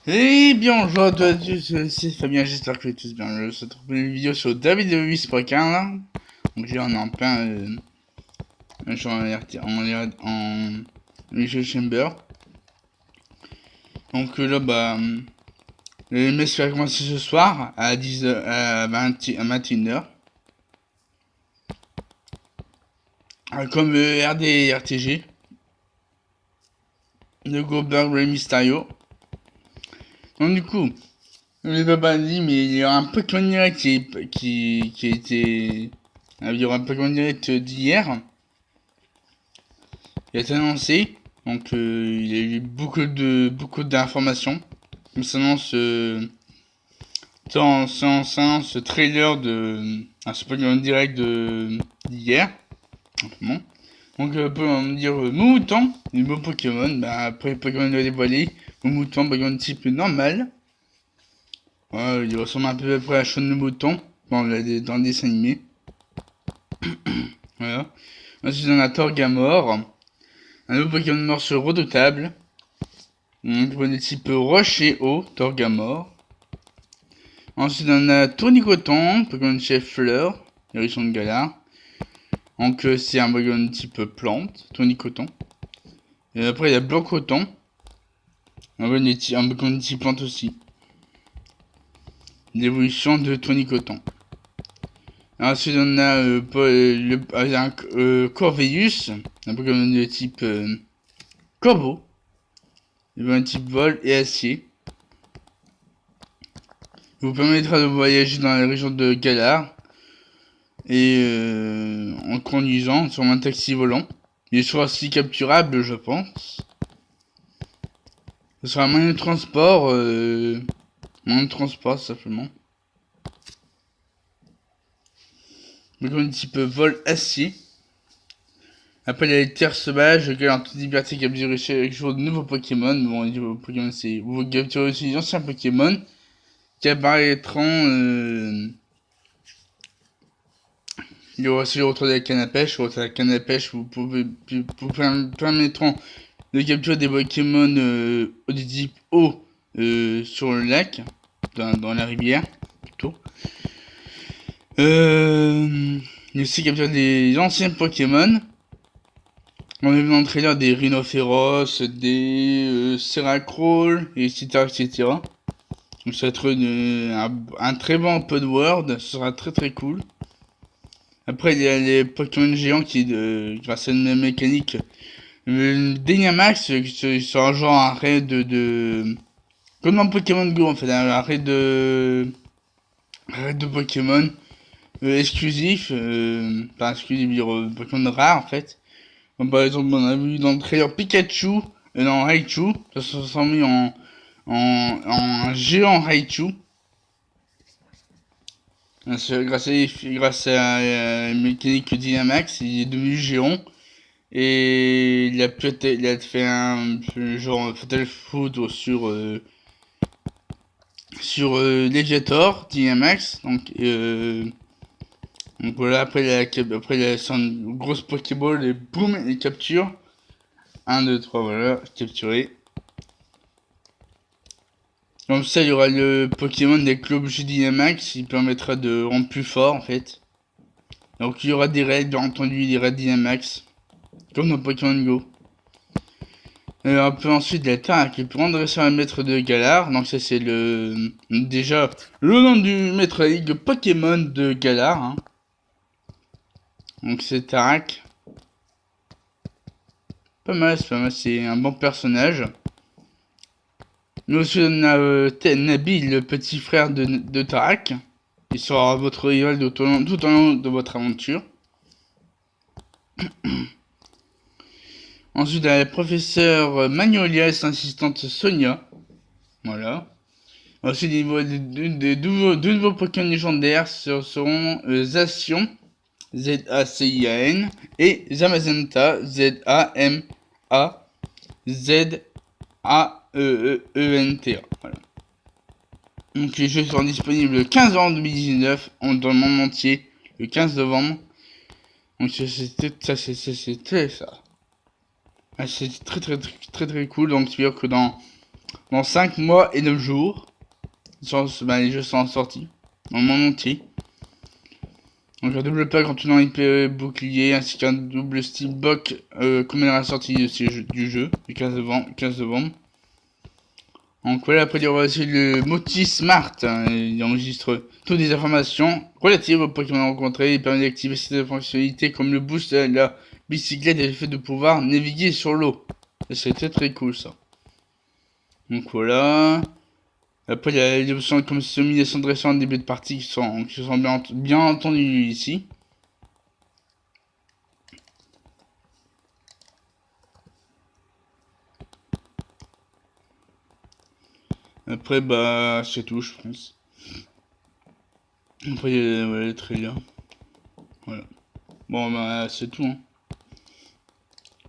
Eh bien, bonjour à toi tous, c'est Fabien, j'espère que vous allez tous bien. Je vous retrouve pour une vidéo sur David Lewis Requin là. Donc là, on est en plein genre en Echo Chamber. Donc là, le mess va commencer ce soir à 10h, à 21h. Comme RD RTG. De Goldberg Rey Mysterio. Donc du coup, je ne l'ai pas dit, mais il y aura un Pokémon Direct qui a été... Il y aura un Pokémon Direct d'hier. Il a été annoncé. Donc il y a eu beaucoup d'informations. Il s'annonce ce trailer de ce Pokémon Direct d'hier. Simplement. Donc on peut me dire Mouton, les beaux Pokémon. Après Pokémon doit dévoiler. Mouton, Pokémon type normal. Il ressemble un peu à près à Sean le Mouton dans le dessin animé. Voilà. Ensuite on a Torgamore. Un nouveau Pokémon morceau redoutable. Un Pokémon de type roche et eau, Torgamore. Ensuite on a Tournicoton, Pokémon chef fleur, Hérisson de Galar. Donc c'est un Pokémon de type plante, Tournicoton. Et après il y a Blancoton. Un Pokémon de type plante aussi. L'évolution de Tournicoton. Ensuite on a Corveus, un Pokémon de type Corbeau. Un type vol et acier. Il vous permettra de voyager dans la région de Galar et en conduisant sur un taxi volant. Il sera aussi capturable, je pense. Ce sera un moyen de transport simplement. Pokémon type vol acier. Après, il y a les terres sauvages, lesquelles en toute liberté capturent chaque jour de nouveaux Pokémon. Bon, les nouveaux Pokémon, c'est vous capturez aussi les anciens Pokémon qui apparaîtront. Il y aura aussi le retour de la canne à pêche. Le retour de la canne à pêche vous permettront de capturer des Pokémon de type eau sur le lac, dans la rivière plutôt. Il y a aussi capturer des anciens Pokémon. On a vu dans le trailer des Rhinophéros, des Seracrawl, etc. etc. Donc ça va être un très bon open world, ce sera très très cool. Après il y a les Pokémon géants qui, grâce à une même mécanique, le Dynamax, qui sera genre un raid comme dans Pokémon Go en fait, un raid de Pokémon exclusif, pas exclusif, dire Pokémon rare en fait. Comme par exemple on a vu dans le trailer Pikachu, dans Raichu, ça se transforme en géant Raichu. Grâce à une mécanique Dynamax, il est devenu géant. Et il a fait un genre Fatal Food sur Legiator, Dynamax. Donc voilà, après il a une grosse Pokéball et boum, il capture. 1, 2, 3, voilà, capturé. Comme ça, il y aura le Pokémon des clubs Dynamax qui permettra de rendre plus fort en fait. Donc il y aura des raids, bien entendu, des raids Dynamax. Comme dans Pokémon Go. On peut ensuite la Tarak, le plus grand dresseur et maître de Galar. Donc ça c'est déjà le nom du maître ligue Pokémon de Galar. Hein. Donc c'est Tarak. Pas mal, c'est un bon personnage. Nous aussi on a Nabil, le petit frère de Tarak. Il sera votre rival tout au long de votre aventure. Ensuite, la professeure Magnolia et son assistante Sonia. Voilà. Ensuite, deux nouveaux Pokémon légendaires seront Zacian, Z-A-C-I-A-N, et Zamazenta, Z-A-M-A-Z-A-E-E-N-T-A. Voilà. Donc, les jeux seront disponibles le 15 novembre 2019 dans le monde entier, le 15 novembre. Donc, c'est très très très très très cool. Donc, c'est-à-dire que dans dans 5 mois et 9 jours. Les jeux sont sortis dans le monde entier. Donc un double pack contenant IP bouclier ainsi qu'un double steelbook combiné à la sortie du jeu du 15 novembre. Donc voilà, après il y aura aussi le Moti Smart, hein, il enregistre toutes les informations relatives aux Pokémon rencontrés. Il permet d'activer certaines fonctionnalités comme le boost de la bicyclette et le fait de pouvoir naviguer sur l'eau. C'était très cool ça. Donc voilà. Après il y a les options comme simulation de dressage en début de partie qui sont bien entendues ici. Après bah c'est tout je pense. Après il y a les trailers. Voilà. Bon bah c'est tout hein.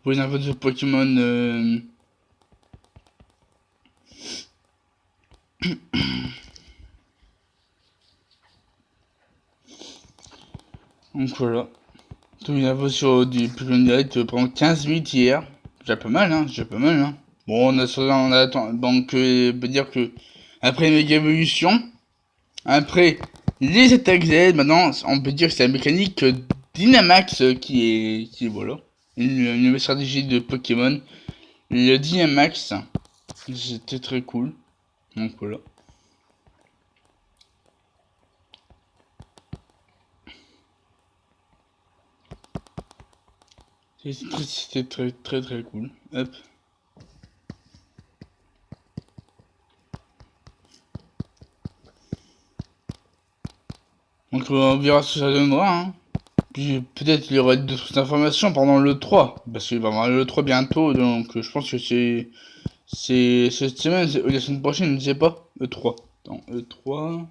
Pour les infos de Pokémon donc voilà. Tout les infos sur du Pokémon Direct pendant 15 minutes hier. Déjà pas mal hein. Bon on attend donc on peut dire que après les méga évolutions, après les attaques Z, maintenant on peut dire que c'est la mécanique Dynamax qui est voilà. Une nouvelle stratégie de Pokémon. Le Dynamax, c'était très cool. Donc voilà. C'était très cool. Hop. Donc on verra ce que ça donnera. Hein. Puis peut-être il y aura d'autres informations pendant le 3. Parce qu'il va y avoir le 3 bientôt. Donc je pense que c'est cette semaine, c'est la semaine prochaine, je ne sais pas. E3. Attends, E3.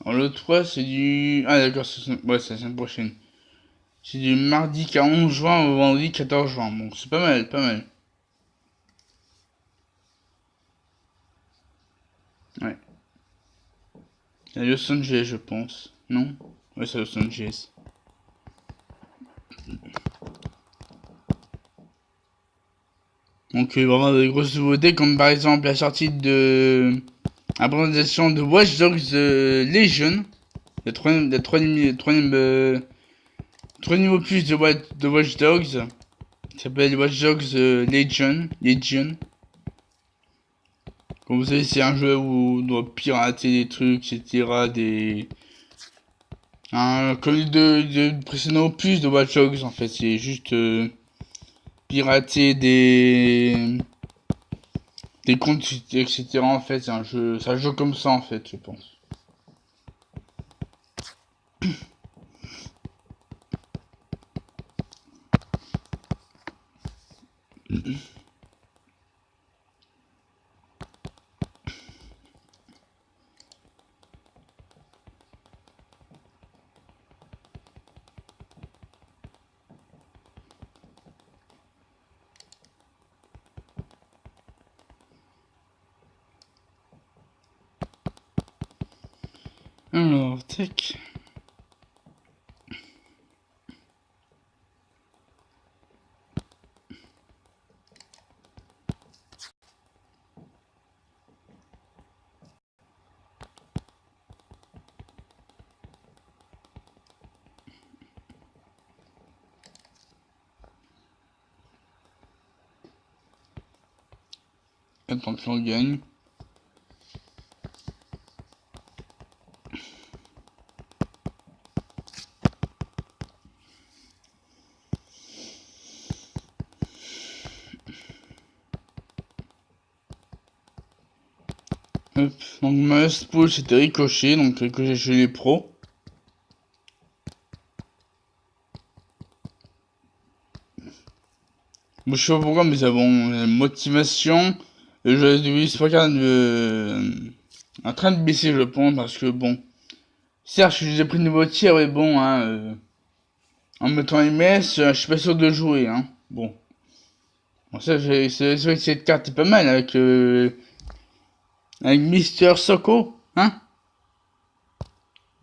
Alors le 3 c'est du... Ah d'accord, ouais, c'est la semaine prochaine. C'est du mardi 11 juin au vendredi 14 juin. Bon, c'est pas mal, pas mal. Ouais. À Los Angeles, je pense. Non? Ouais, c'est Los Angeles. Donc, vraiment des grosses nouveautés, comme par exemple la sortie de... la présentation de Watch Dogs Legion. Il y a 3 niveaux plus de Watch Dogs. Qui s'appelle Watch Dogs Legion. Comme vous savez, c'est un jeu où on doit pirater des trucs, etc. Comme les deux précédents opus de Watch Dogs, en fait. C'est juste pirater des comptes, etc. En fait, c'est un jeu comme ça, en fait, je pense. Alors, tac. Attends que l'on gagne. Hop. Donc ma spool c'était Ricochet, donc Ricochet chez les pros. Bon, je sais pas pourquoi, mais ça bon, la motivation. Je suis pas en train de baisser, je pense, parce que bon. Certes, j'ai pris de nouveau tir, mais bon, hein, en mettant MS, je suis pas sûr de jouer, hein. Bon. Bon ça, c'est vrai que cette carte est pas mal avec Mister Soko, hein.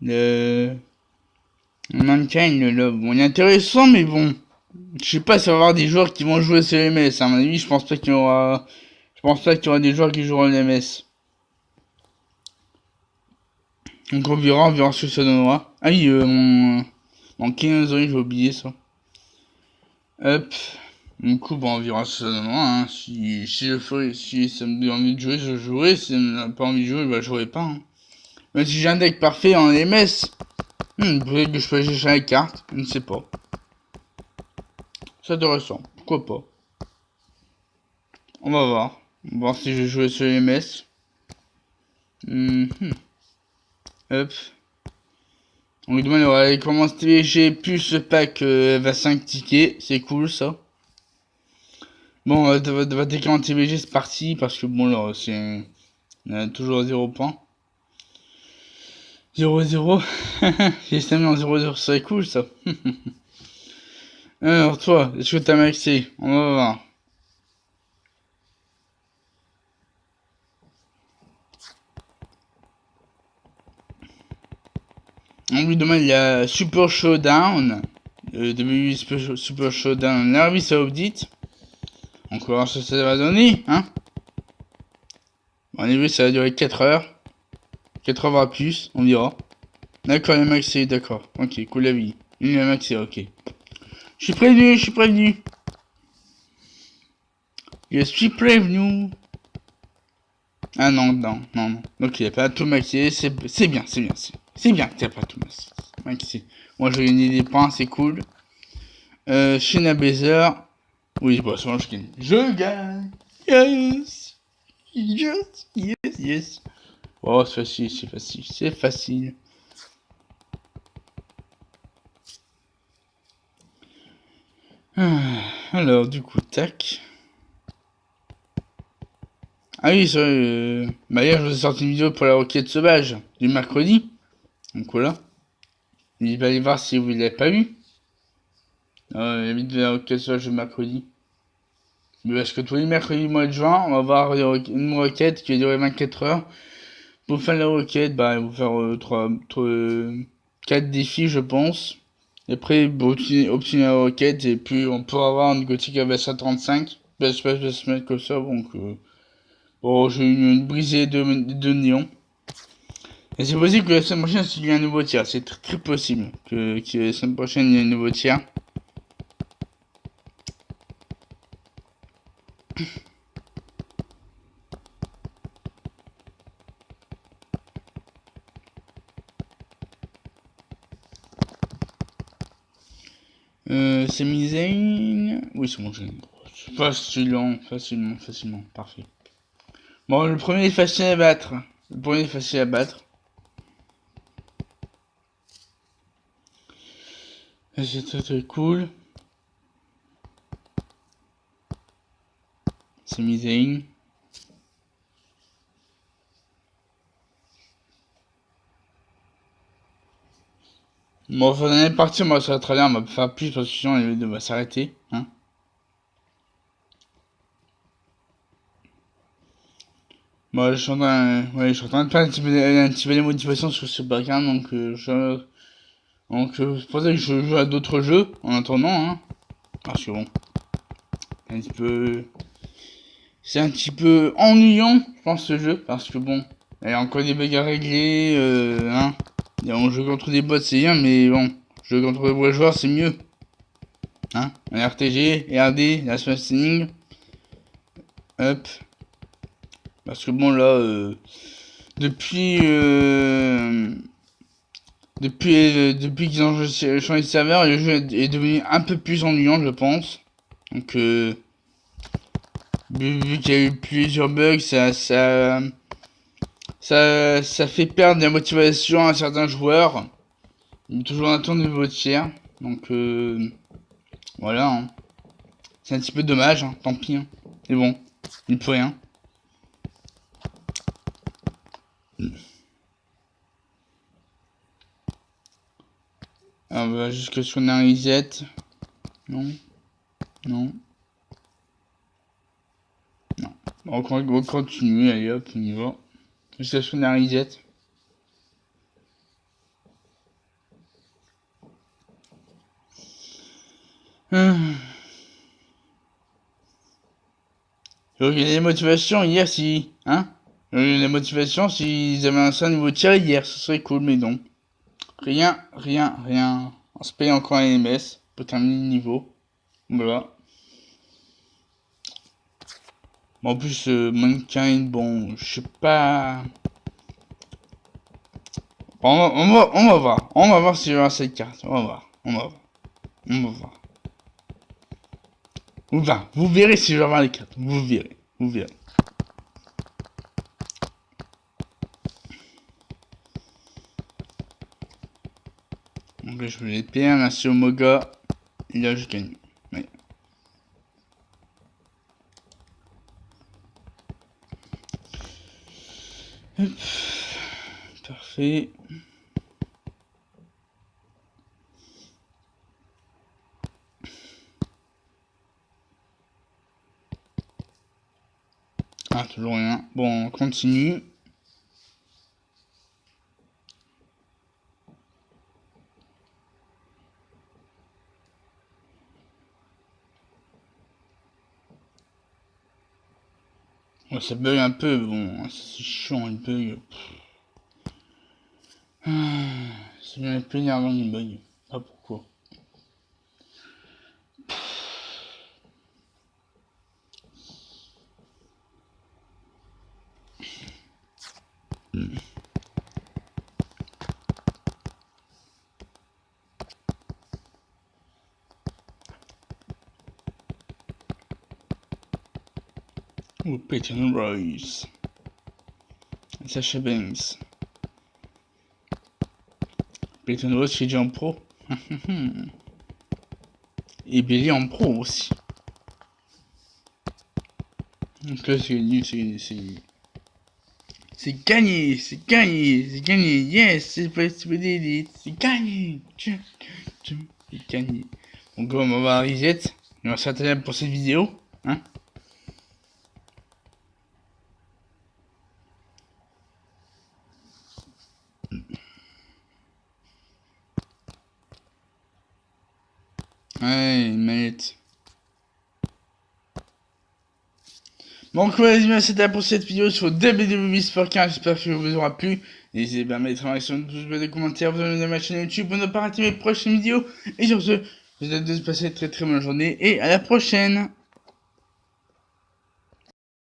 Le Mankind, là, bon, il est intéressant, mais bon. Je sais pas s'il va y avoir des joueurs qui vont jouer sur MS. À mon avis, je pense pas qu'il y aura. Je pense pas qu'il y aura des joueurs qui joueront en MS. Donc on verra ce que ça donnera. Ah oui, mon 15 j'ai oublié ça. Hop. Du coup, bon, on verra ce que ça donnera. Hein. Si je ferai, si ça me donne envie de jouer, je jouerai. Si ça me donne pas envie de jouer, bah, je jouerai pas. Hein. Même si j'ai un deck parfait en MS, peut-être que je peux aller chercher la carte, je ne sais pas. C'est intéressant, pourquoi pas. On va voir. On va voir si je vais jouer sur MS. Hop. On lui demande comment se TVG plus le pack va 5 tickets. C'est cool ça. Bon, va déclarer en TVG, c'est parti. Parce que bon, là, c'est. On a toujours 0 points. 0-0. J'ai ça mis en 0-0, c'est cool ça. Alors toi, est-ce que t'as maxé? On va voir. On lui demande la Super Showdown. Début Super Showdown l'Arabie Saoudite. On va voir ce que ça va donner, hein. Bon, au début, ça va durer 4 heures. 4 heures voire plus, on verra. D'accord, le maxé, d'accord. Ok, cool la vie. Le maxé, ok. Je suis prévenu, je suis prévenu. Je suis prévenu. Ah non, non, non, non. Donc il n'y a pas tout maxé, c'est bien, c'est bien. C'est bien qu'il n'y a pas tout maxé. Moi j'ai gagné des points, c'est cool. Shayna Baszler. Oui, bon, souvent je gagne. Je gagne. Yes. Yes, yes, yes. Oh, c'est facile, c'est facile, c'est facile. Alors, du coup, tac. Ah oui, c'est vrai. Bah, hier, je vous ai sorti une vidéo pour la requête sauvage du mercredi. Donc voilà. N'hésitez pas à aller voir si vous ne l'avez pas vu. La vidéo de la requête sauvage du mercredi. Parce que tous les mercredis du mois de juin, on va avoir une requête qui va durer 24 heures. Pour faire la requête, bah, il faut faire 4 défis, je pense. Et après, pour obtenir la requête, et puis on pourra avoir une gothique avec 135. Bah, je peux se mettre comme ça, donc. Bon, j'ai une brisée de néon. Et c'est possible que la semaine prochaine, il y ait un nouveau tir. C'est très possible que la semaine prochaine, il y ait un nouveau tir. C'est Misaine. Oui, c'est bon, j'ai facilement, parfait. Bon, le premier est facile à battre. C'est très cool. C'est Misaine. Bon, faut aller partir, moi, ça va très bien, on va faire plus parce que sinon, les vidéos va s'arrêter, hein. Bon, je suis en train de faire un petit peu de motivation sur ce background, donc c'est pour ça que je joue à d'autres jeux en attendant, hein. Parce que bon, c'est un petit peu ennuyant, je pense, ce jeu, parce que bon, il y a encore des bugs à régler, hein. On joue contre des bots, c'est bien, mais bon, jouer contre des vrais joueurs, c'est mieux. Hein, un RTG, RD, la spacing. Hop. Parce que bon, là, depuis qu'ils ont changé de serveur, le jeu est devenu un peu plus ennuyant, je pense. Donc, vu qu'il y a eu plusieurs bugs, ça fait perdre la motivation à certains joueurs. Il est toujours en attente de nouveaux tiers. Donc, voilà. Hein. C'est un petit peu dommage, hein, tant pis. Hein. Mais bon, il ne peut rien. Alors, on va jusque sur un reset. Non. Non. Non. On continue, allez hop, on y va. Jusqu'à sur un reset. Hum. J'aurais eu des motivations hier si... Hein? J'aurais eu des motivations s'ils avaient un seul niveau tir hier, ce serait cool, mais non. Rien, rien, rien. On se paye encore un MS pour terminer le niveau. Voilà. Bon, en plus, Mankind, bon, je sais pas... On va voir. On va voir si j'aurai cette carte. On va voir. On va voir. On va voir. Vous verrez si je vais avoir les cartes. Vous verrez. Vous verrez. Donc là, je vais les perdre. Merci au Moga. Et là, je gagne. Ouais. Hop. Parfait. Ah, toujours rien. Bon, on continue. Ouais, ça bug un peu, bon, c'est chiant, il bug. C'est bien plus énervant qu'il bug. Pas pourquoi. Ou Peyton Royce. Sasha Banks. Peyton Royce qui est déjà en pro. Et Billy en pro aussi. Donc là c'est gagné, c'est gagné, c'est gagné, c'est gagné, yes, c'est possible, c'est gagné, c'est gagné. Donc on va voir reset, on va s'atteler pour cette vidéo, hein. Ouais, mate. Donc voilà, c'était pour cette vidéo sur WWE Sport 15, j'espère que vous aura plu. N'hésitez pas à mettre un like sur pouce bleu, des commentaires, vous abonner à ma chaîne YouTube pour ne pas rater mes prochaines vidéos. Et sur ce, je vous souhaite de passer une très très bonne journée et à la prochaine.